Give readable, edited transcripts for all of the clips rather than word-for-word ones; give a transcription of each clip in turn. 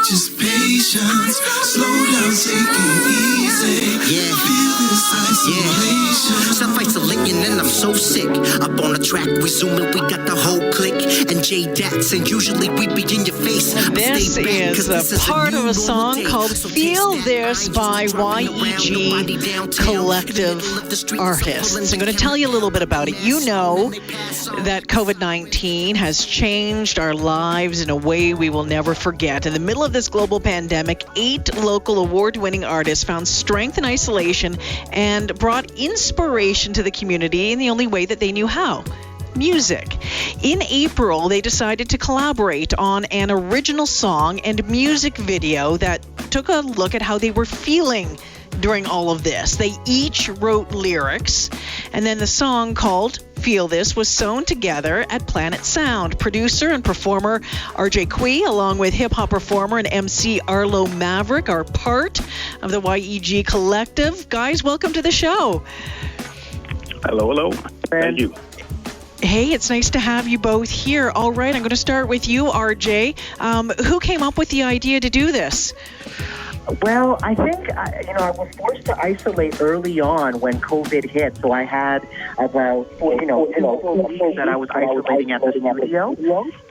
just patience. Slow down, take it easy. Yeah. Feel this isolation. Stop isolating and I'm so sick. Up on the track, we zooming, we got the whole click. And J-Dats, and usually we be in your face. This is a part of a song called Feel This by YEG Collective Artists. I'm going to tell you a little bit about it. You know that COVID-19 has changed our lives in a way we will never forget. In the middle of this global pandemic, 8 local award-winning artists found strength in isolation and brought inspiration to the community in the only way that they knew how. Music. In April, they decided to collaborate on an original song and music video that took a look at how they were feeling during all of this. They each wrote lyrics, and then the song called Feel This was sewn together at Planet Sound. Producer and performer RJ Kui, along with hip-hop performer and MC Arlo Maverick, are part of the YEG Collective. Guys, welcome to the show. Hello. Thank you. Hey, it's nice to have you both here. All right, I'm going to start with you, RJ. Who came up with the idea to do this? Well, I think, I was forced to isolate early on when COVID hit. So I had about, 4 weeks that I was isolating at the studio.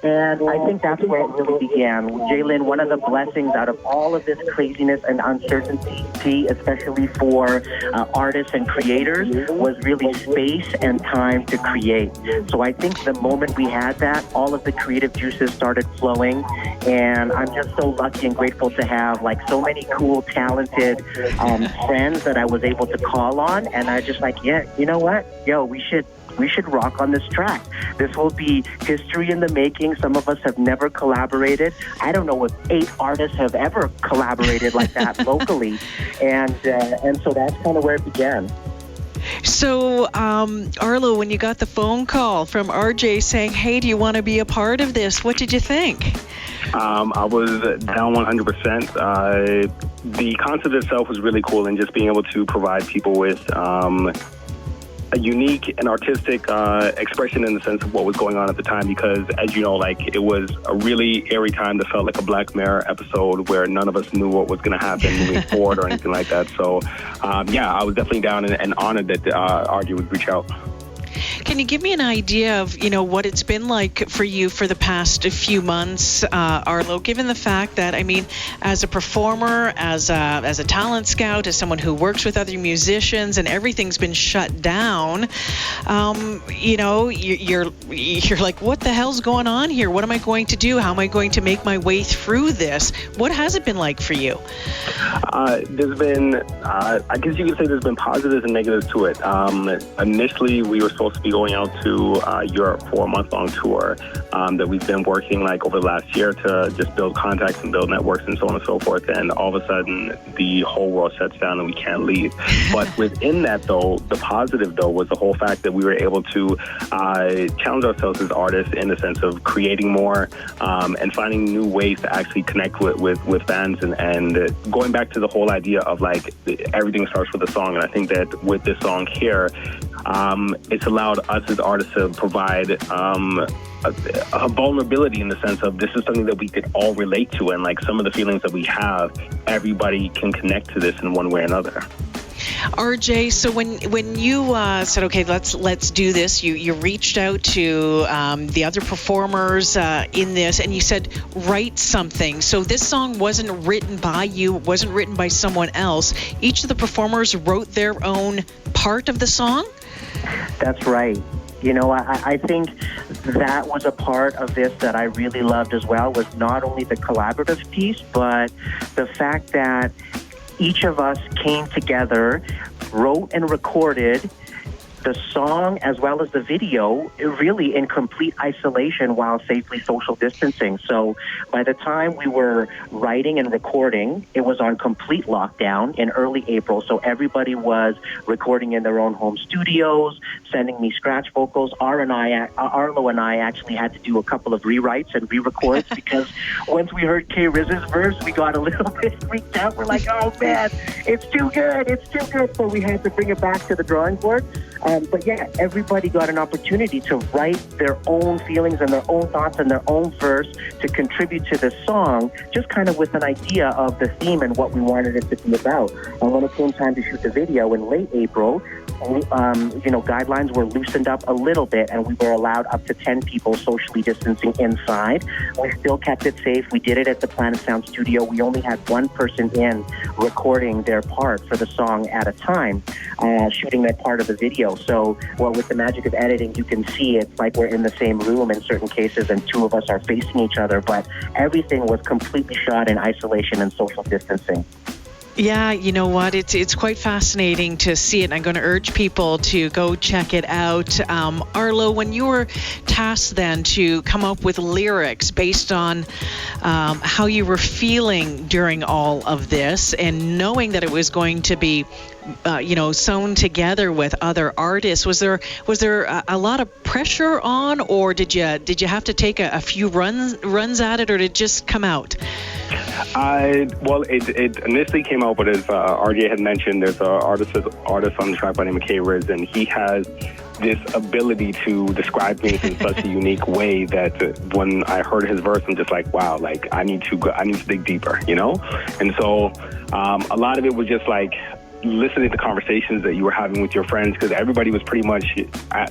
And I think that's where it really began. J'lyn, one of the blessings out of all of this craziness and uncertainty, especially for artists and creators, was really space and time to create. So I think the moment we had that, all of the creative juices started flowing. And I'm just so lucky and grateful to have so many cool, talented friends that I was able to call on, and I just you know what? We should rock on this track. This will be history in the making. Some of us have never collaborated. I don't know if 8 artists have ever collaborated like that locally, and so that's kind of where it began. So, Arlo, when you got the phone call from RJ saying, hey, do you want to be a part of this? What did you think? I was down 100%. The concept itself was really cool, and just being able to provide people with a unique and artistic expression in the sense of what was going on at the time, because as you know, it was a really airy time that felt like a Black Mirror episode where none of us knew what was going to happen moving forward or anything like that. So, I was definitely down and honored that RJ would reach out. Can you give me an idea of, what it's been like for you for the past few months, Arlo, given the fact that, as a performer, as a talent scout, as someone who works with other musicians, and everything's been shut down, you're like, what the hell's going on here? What am I going to do? How am I going to make my way through this? What has it been like for you? There's been, I guess you could say there's been positives and negatives to it. Initially, we were supposed to be going out to Europe for a month-long tour that we've been working over the last year to just build contacts and build networks and so on and so forth. And all of a sudden, the whole world shuts down and we can't leave. But within that, though, the positive, though, was the whole fact that we were able to challenge ourselves as artists in the sense of creating more and finding new ways to actually connect with fans and going back to the whole idea of everything starts with a song. And I think that with this song here, it's allowed us as artists to provide a vulnerability in the sense of this is something that we could all relate to, and some of the feelings that we have, everybody can connect to this in one way or another. RJ, so when you said, okay, let's do this, you reached out to the other performers in this, and you said, write something. So this song wasn't written by you, wasn't written by someone else. Each of the performers wrote their own part of the song? That's right. I think that was a part of this that I really loved as well, was not only the collaborative piece, but the fact that each of us came together, wrote and recorded the song as well as the video, really in complete isolation while safely social distancing. So by the time we were writing and recording, it was on complete lockdown in early April. So everybody was recording in their own home studios, sending me scratch vocals. Arlo and I actually had to do a couple of rewrites and re-records because once we heard K-Riz's verse, we got a little bit freaked out. We're like, oh man, it's too good. So we had to bring it back to the drawing board. But yeah, everybody got an opportunity to write their own feelings and their own thoughts and their own verse to contribute to the song, just kind of with an idea of the theme and what we wanted it to be about. And when it came time to shoot the video in late April, guidelines were loosened up a little bit, and we were allowed up to 10 people socially distancing inside. We still kept it safe. We did it at the Planet Sound studio. We only had one person in recording their part for the song at a time, shooting that part of the video. So, with the magic of editing, you can see it's like we're in the same room in certain cases, and two of us are facing each other, but everything was completely shot in isolation and social distancing. Yeah, you know what? It's quite fascinating to see it, and I'm going to urge people to go check it out. Arlo, when you were tasked then to come up with lyrics based on how you were feeling during all of this, and knowing that it was going to be sewn together with other artists, was there a lot of pressure on, or did you have to take a few runs at it, or did it just come out? It initially came out, but as RJ had mentioned, there's an artist on the track by the name of K-Riz, and he has this ability to describe things in such a unique way that when I heard his verse, I'm just like, wow, like I need to dig deeper, you know? And so a lot of it was just like listening to conversations that you were having with your friends, because everybody was pretty much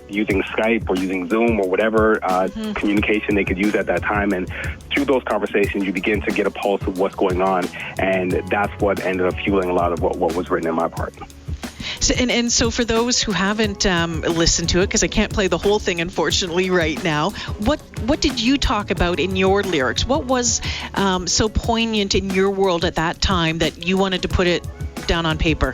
using Skype or using Zoom or whatever communication they could use at that time. And through those conversations, you begin to get a pulse of what's going on. And that's what ended up fueling a lot of what was written in my part. So for those who haven't listened to it, because I can't play the whole thing, unfortunately, right now, what did you talk about in your lyrics? What was so poignant in your world at that time that you wanted to put it down on paper?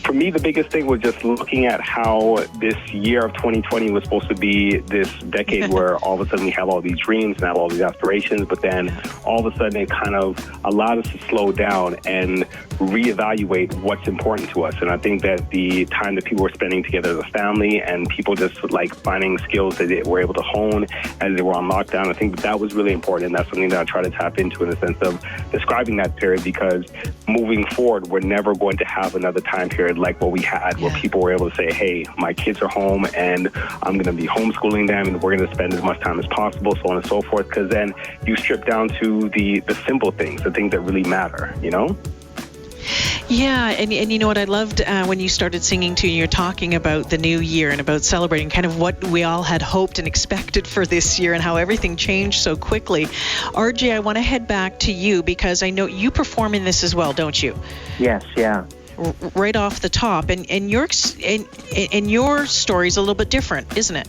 For me, the biggest thing was just looking at how this year of 2020 was supposed to be this decade where all of a sudden we have all these dreams and have all these aspirations, but then all of a sudden it kind of allowed us to slow down and reevaluate what's important to us. And I think that the time that people were spending together as a family and people just like finding skills that they were able to hone as they were on lockdown, I think that was really important. And that's something that I try to tap into in the sense of describing that period, because moving forward, we're never going to have another time period like what we had, where people were able to say, hey, my kids are home and I'm going to be homeschooling them and we're going to spend as much time as possible, so on and so forth, because then you strip down to the simple things, the things that really matter, you know? Yeah, and you know what I loved when you started singing too, you're talking about the new year and about celebrating kind of what we all had hoped and expected for this year and how everything changed so quickly. RJ, I want to head back to you because I know you perform in this as well, don't you? Yes, yeah. Right off the top, and your story is a little bit different, isn't it?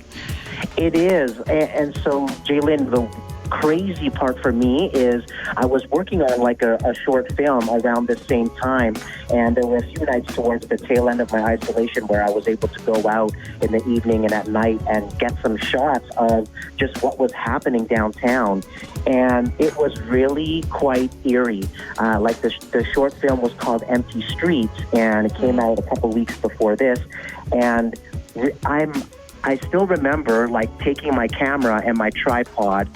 It is, and so J'lyn, the crazy part for me is I was working on like a short film around the same time, and there were a few nights towards the tail end of my isolation where I was able to go out in the evening and at night and get some shots of just what was happening downtown. And it was really quite eerie. Like the short film was called Empty Streets, and it came out a couple weeks before this. And I still remember like taking my camera and my tripod,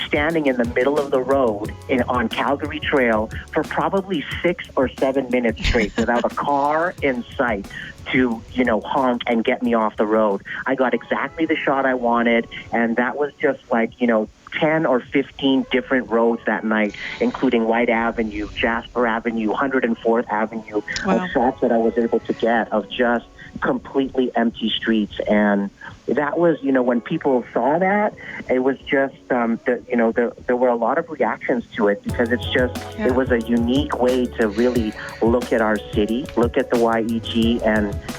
standing in the middle of the road on Calgary Trail for probably 6 or 7 minutes straight without a car in sight to, honk and get me off the road. I got exactly the shot I wanted, and that was just like, 10 or 15 different roads that night, including White Avenue, Jasper Avenue, 104th Avenue, of shots that I was able to get of just completely empty streets. And that was, when people saw that, it was just, there were a lot of reactions to it, because it's just, it was a unique way to really look at our city, look at the YEG,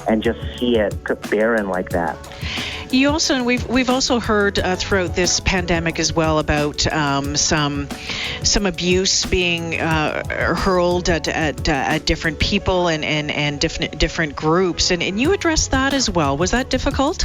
and just see it barren like that. You also, and we've also heard throughout this pandemic as well about some abuse being hurled at different people and different groups, and you addressed that as well. Was that difficult?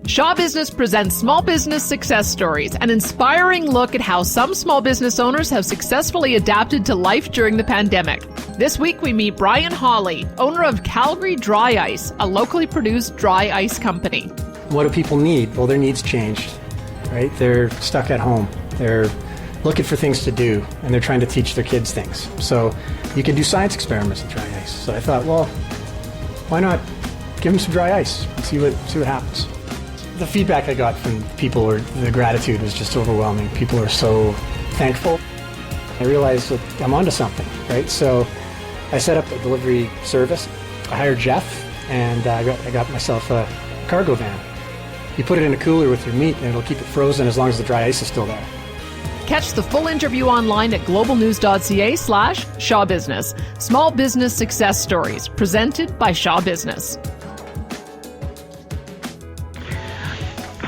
Shaw Business presents Small Business Success Stories, an inspiring look at how some small business owners have successfully adapted to life during the pandemic. This week we meet Brian Hawley, owner of Calgary Dry Ice, a locally produced dry ice company. What do people need? Well, their needs changed, right? They're stuck at home. They're looking for things to do, and they're trying to teach their kids things. So you can do science experiments with dry ice. So I thought, well, why not give them some dry ice and see what happens. The feedback I got from people, the gratitude was just overwhelming. People are so thankful. I realized that I'm onto something, right? So I set up a delivery service. I hired Jeff, and I got myself a cargo van. You put it in a cooler with your meat, and it'll keep it frozen as long as the dry ice is still there. Catch the full interview online at globalnews.ca/Shaw Business. Small business success stories presented by Shaw Business.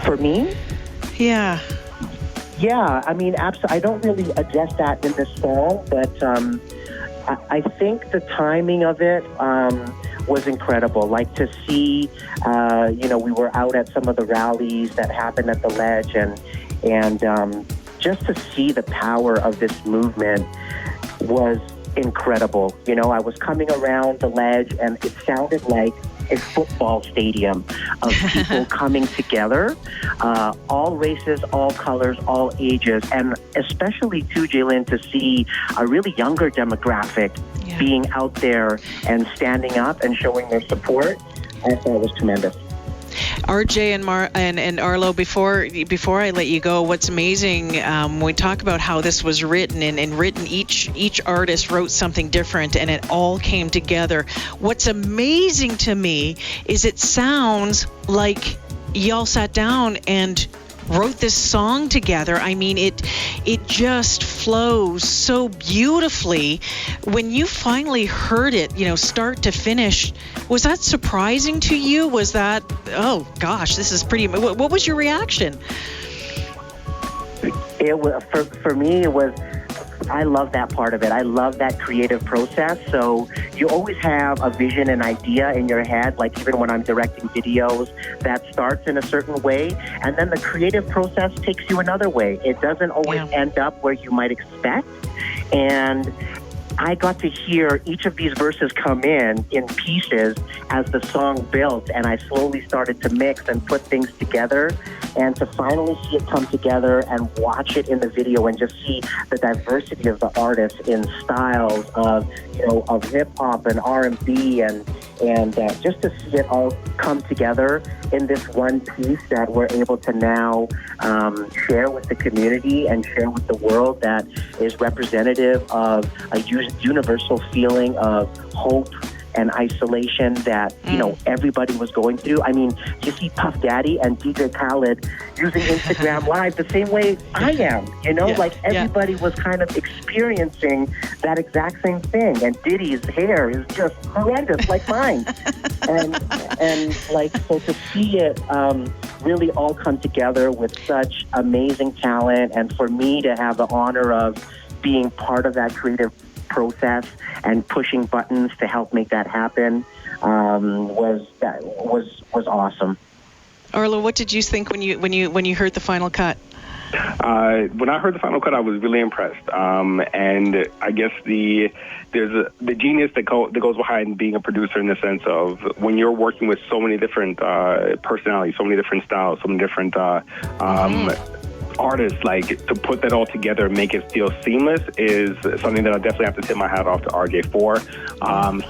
For me? Yeah. Yeah, I mean, absolutely. I don't really address that in this song, but I think the timing of it was incredible. Like to see, we were out at some of the rallies that happened at the Ledge, and just to see the power of this movement was incredible. You know, I was coming around the Ledge, and it sounded like a football stadium of people coming together, all races, all colors, all ages, and especially too, J'lyn, to see a really younger demographic being out there and standing up and showing their support. I thought it was tremendous. RJ and Arlo, before I let you go, what's amazing, when we talk about how this was written and written, each artist wrote something different and it all came together. What's amazing to me is it sounds like y'all sat down and wrote this song together. I mean, it just flows so beautifully. When you finally heard it, start to finish, was that surprising to you? Was that, oh gosh, this is pretty, what was your reaction? It was, for me, it was, I love that part of it. I love that creative process. So you always have a vision and idea in your head, like even when I'm directing videos, that starts in a certain way, and then the creative process takes you another way. It doesn't always end up where you might expect. And I got to hear each of these verses come in pieces as the song built, and I slowly started to mix and put things together. And to finally see it come together and watch it in the video and just see the diversity of the artists in styles of hip hop and R&B and just to see it all come together in this one piece that we're able to now share with the community and share with the world, that is representative of a universal feeling of hope and isolation that, everybody was going through. I mean, you see Puff Daddy and DJ Khaled using Instagram Live the same way I am, everybody was kind of experiencing that exact same thing. And Diddy's hair is just horrendous like mine. So to see it really all come together with such amazing talent, and for me to have the honor of being part of that creative process and pushing buttons to help make that happen was awesome. Arlo, what did you think when you heard the final cut? When I heard the final cut, I was really impressed. And I guess there's the genius that goes behind being a producer, in the sense of when you're working with so many different personalities, so many different styles, so many different artists, like to put that all together and make it feel seamless is something that I definitely have to tip my hat off to RJ for.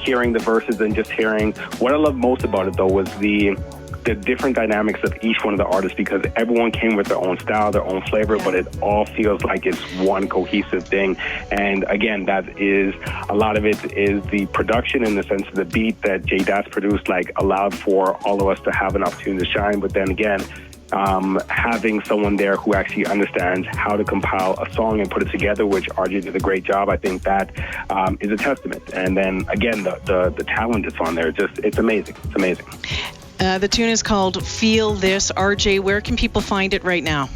Hearing the verses and just hearing, what I love most about it though was the different dynamics of each one of the artists, because everyone came with their own style, their own flavor, but it all feels like it's one cohesive thing. And again, that is, a lot of it is the production, in the sense of the beat that J Dats produced, like allowed for all of us to have an opportunity to shine. But then again, having someone there who actually understands how to compile a song and put it together, which RJ did a great job. I think that is a testament. And then again, the talent that's on there, it's amazing. It's amazing. The tune is called Feel This. RJ, where can people find it right now?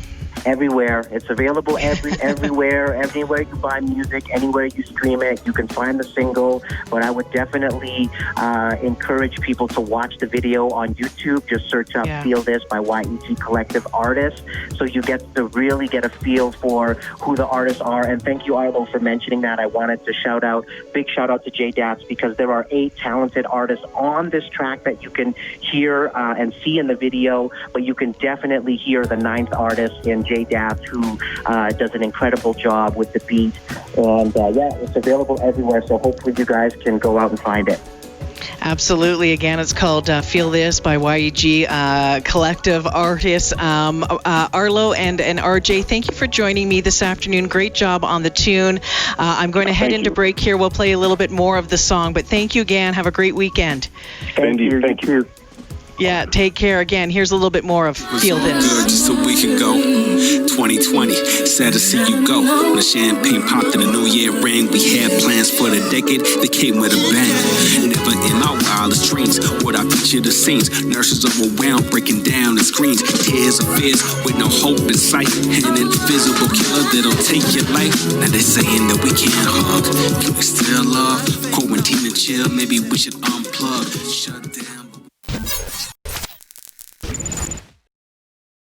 Everywhere. It's available everywhere. Everywhere you buy music, anywhere you stream it, you can find the single. But I would definitely encourage people to watch the video on YouTube. Just search up Feel This by YEG Collective Artists, so you get to really get a feel for who the artists are. And thank you, Arlo, for mentioning that. I wanted to big shout out to J Dats, because there are 8 talented artists on this track that you can hear and see in the video, but you can definitely hear the 9th artist in J Dats, who does an incredible job with the beat. And it's available everywhere, so hopefully you guys can go out and find it. Absolutely. Again, it's called Feel This by YEG, collective artists. Arlo and RJ, thank you for joining me this afternoon. Great job on the tune. I'm going to head into break here. We'll play a little bit more of the song, but thank you again. Have a great weekend. Thank you. Thank you. Yeah, take care again. Here's a little bit more of Feel This. Good just a week ago, 2020, sad to see you go. When the champagne popped and the new year rang, we had plans for the decade that came with a bang. Never in my wildest dreams would I picture the scenes. Nurses overwhelmed, breaking down the screens. Tears of fears with no hope in sight. An invisible killer that'll take your life. Now they're saying that we can't hug. Can we still love? Quarantine and chill, maybe we should unplug. Shut down.